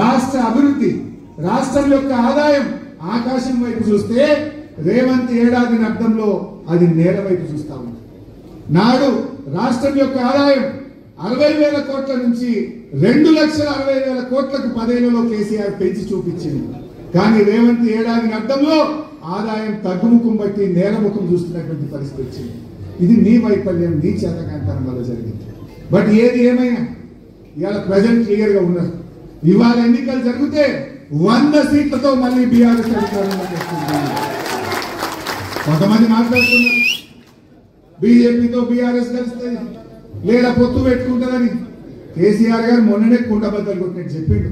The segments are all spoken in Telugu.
రాష్ట్ర అభివృద్ధి, రాష్ట్రం యొక్క ఆదాయం ఆకాశం వైపు చూస్తే రేవంత్ ఏడాది అర్థంలో అది నేల వైపు చూస్తా ఉంది. నాడు రాష్ట్రం యొక్క ఆదాయం 60,000 కోట్ల నుంచి 2,60,000 కోట్లకు 10 ఏళ్లలో కేసీఆర్ పెంచి చూపించింది. కానీ రేవంత్ ఏడాది అర్థంలో ఆదాయం తగ్గుముఖం బట్టి నేలముఖం చూస్తున్నటువంటి పరిస్థితి వచ్చింది. ఇది నీ వైఫల్యం, నీ చేతకాంతనం వల్ల జరిగింది. బట్ ఏది ఏమైనా ఇవాళ ప్రజలు క్లియర్ గా ఉన్నారు. ఇవాళ ఎన్నికలు జరిగితే 100 సీట్లతో మళ్ళీ బీఆర్ఎస్ అధికారంలోకి వస్తుంది. కొంతమంది మాట్లాడుతున్నారు బీజేపీతో బీఆర్ఎస్ కలుస్తుంది లేదా పొత్తు పెట్టుకుంటుందని. కేసీఆర్ గారు మొన్ననే కుండబద్దలు కొట్టినట్టు చెప్పిండు.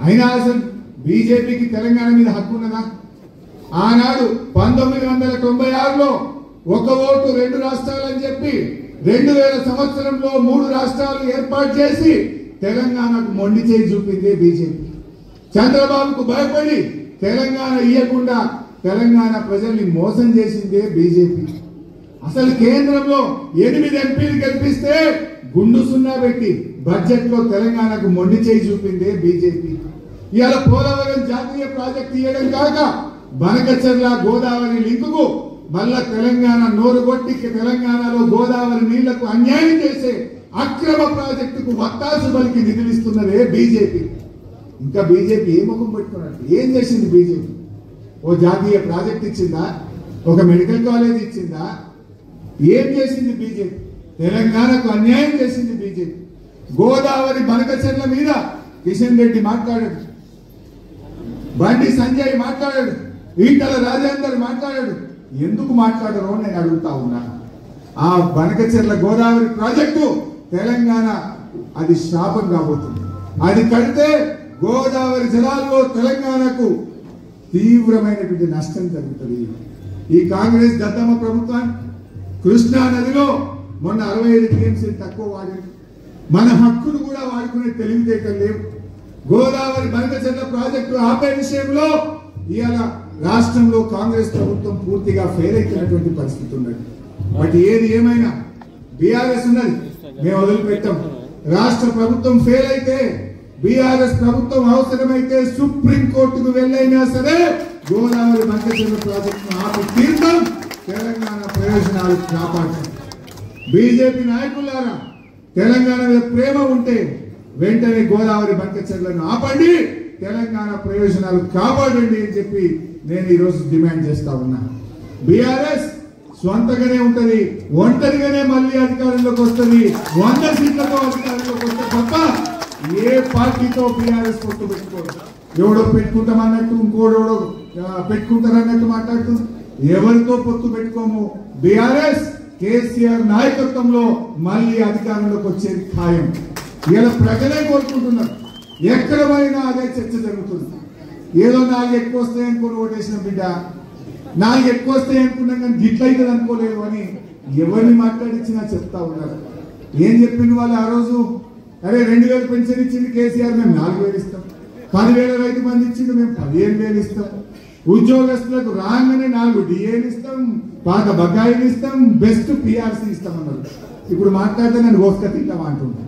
అయినా అసలు బీజేపీకి తెలంగాణ మీద హక్కు ఉన్నదా? ఆనాడు 1996లో 1 ఓటు 2 రాష్ట్రాలని చెప్పి 2000 సంవత్సరంలో 3 రాష్ట్రాలు ఏర్పాటు చేసి తెలంగాణకు మొండి చేయి చూపిందే బీజేపీ. చంద్రబాబుకు భయపడి తెలంగాణ ఇయ్యకుండా తెలంగాణ ప్రజల్ని మోసం చేసిందే బీజేపీ. అసలు కేంద్రంలో 8 ఎంపీలు గెలిపిస్తే గుండు సున్నా పెట్టి బడ్జెట్ లో తెలంగాణకు మొండి చేయి చూపిందే బీజేపీ. ఇవాళ పోలవరం జాతీయ ప్రాజెక్టు ఇవ్వడం కాక బనకచెర్ల గోదావరి లింకుకు మళ్ళా తెలంగాణ నోరు కొట్టి తెలంగాణలో గోదావరి నీళ్లకు అన్యాయం చేసే అక్రమ ప్రాజెక్టుకు వత్తాసు బలికి నిధులిస్తున్నదే బీజేపీ. ఇంకా బీజేపీ ఏ ముఖం పెట్టుకున్నట్టు ఏం చేసింది బీజేపీ? ఓ జాతీయ ప్రాజెక్ట్ ఇచ్చిందా? ఒక మెడికల్ కాలేజ్ ఇచ్చిందా? ఏం చేసింది బీజేపీ? తెలంగాణకు అన్యాయం చేసింది బీజేపీ. గోదావరి బనకచెర్ల మీద కిషన్ రెడ్డి మాట్లాడాడు, బండి సంజయ్ మాట్లాడాడు, ఈటల రాజేందర్ మాట్లాడాడు. ఎందుకు మాట్లాడరో నేను అడుగుతా ఉన్నా. ఆ బనకచెర్ల గోదావరి ప్రాజెక్టు తెలంగాణ అది శాపం కాబోతుంది. అది కడితే గోదావరి జలాల్లో తెలంగాణకు తీవ్రమైనటువంటి నష్టం జరుగుతుంది. ఈ కాంగ్రెస్ దద్దమ్మ ప్రభుత్వాన్ని కృష్ణా నదిలో మొన్న 65 టీఎంసీ తక్కువ వాడింది. మన హక్కును కూడా వాడుకునే తెలివితేటలు లేవు. గోదావరి బనకచెర్ల ప్రాజెక్టు ఆపే విషయంలో ఇవాళ రాష్ట్రంలో కాంగ్రెస్ ప్రభుత్వం పూర్తిగా ఫెయిల్ అవుతున్నటువంటి పరిస్థితి ఉన్నది. బట్ ఏది ఏమైనా బీఆర్ఎస్ ఉన్నది, మేము వదిలిపెట్టాం. రాష్ట్ర ప్రభుత్వం ఫెయిల్ అయితే బీఆర్ఎస్ ప్రభుత్వం అవసరమైతే సుప్రీం కోర్టుకు వెళ్ళైనా సరే గోదావరి బనకచెర్ల ప్రాజెక్టును ఆపి తీర్థం, తెలంగాణ ప్రయోజనాలు కాపాడతాం. బీజేపీ నాయకులారా, తెలంగాణ మీద ప్రేమ ఉంటే వెంటనే గోదావరి బనకచెర్లను ఆపండి, తెలంగాణ ప్రయోజనాలు కాపాడండి అని చెప్పి నేను ఈరోజు డిమాండ్ చేస్తా ఉన్నా. బీఆర్ఎస్ స్వంతగానే ఉంటది, ఒంటరిగానే మళ్ళీ అధికారంలోకి వస్తుంది, 100 సీట్లతో అధికారంలోకి వస్తే తప్ప ఏ పార్టీతో బీఆర్ఎస్ పొత్తు పెట్టుకోరు. ఎవడో పెట్టుకుంటామన్నట్టు ఇంకోడెవడో పెట్టుకుంటారన్నట్టు మాట్లాడుతుంది. ఎవరితో పొత్తు పెట్టుకోము. బీఆర్ఎస్ కేసీఆర్ నాయకత్వంలో మళ్ళీ అధికారంలోకి వచ్చేది ఖాయం. ఇలా ప్రజలే కోరుకుంటున్నారు. ఎక్కడ పోయినా అదే చర్చ జరుగుతుంది. ఏదో 4 ఎక్కువ వస్తాయి అనుకుని ఓటేసిన బిడ్డ, 4 ఎక్కువ వస్తాయి అనుకున్నాం కానీ గిట్లయితుంది అనుకోలేదు అని ఎవరిని మాట్లాడించినా చెప్తా ఉన్నారు. ఏం చెప్పింది వాళ్ళు ఆ రోజు? అరే 2,000 పెన్షన్ ఇచ్చింది కేసీఆర్, మేము 4,000 ఇస్తాం. 10,000 రైతు బంధు ఇచ్చింది, మేము 15,000 ఇస్తాం. ఉద్యోగస్తులకు రాగానే 4 డిఏలు ఇస్తాం, పాత బకాయిలు ఇస్తాం, బెస్ట్ పిఆర్సీ ఇస్తాం అన్నారు. ఇప్పుడు మాట్లాడితే నన్ను ఓస్క తింటామా అంటున్నాను.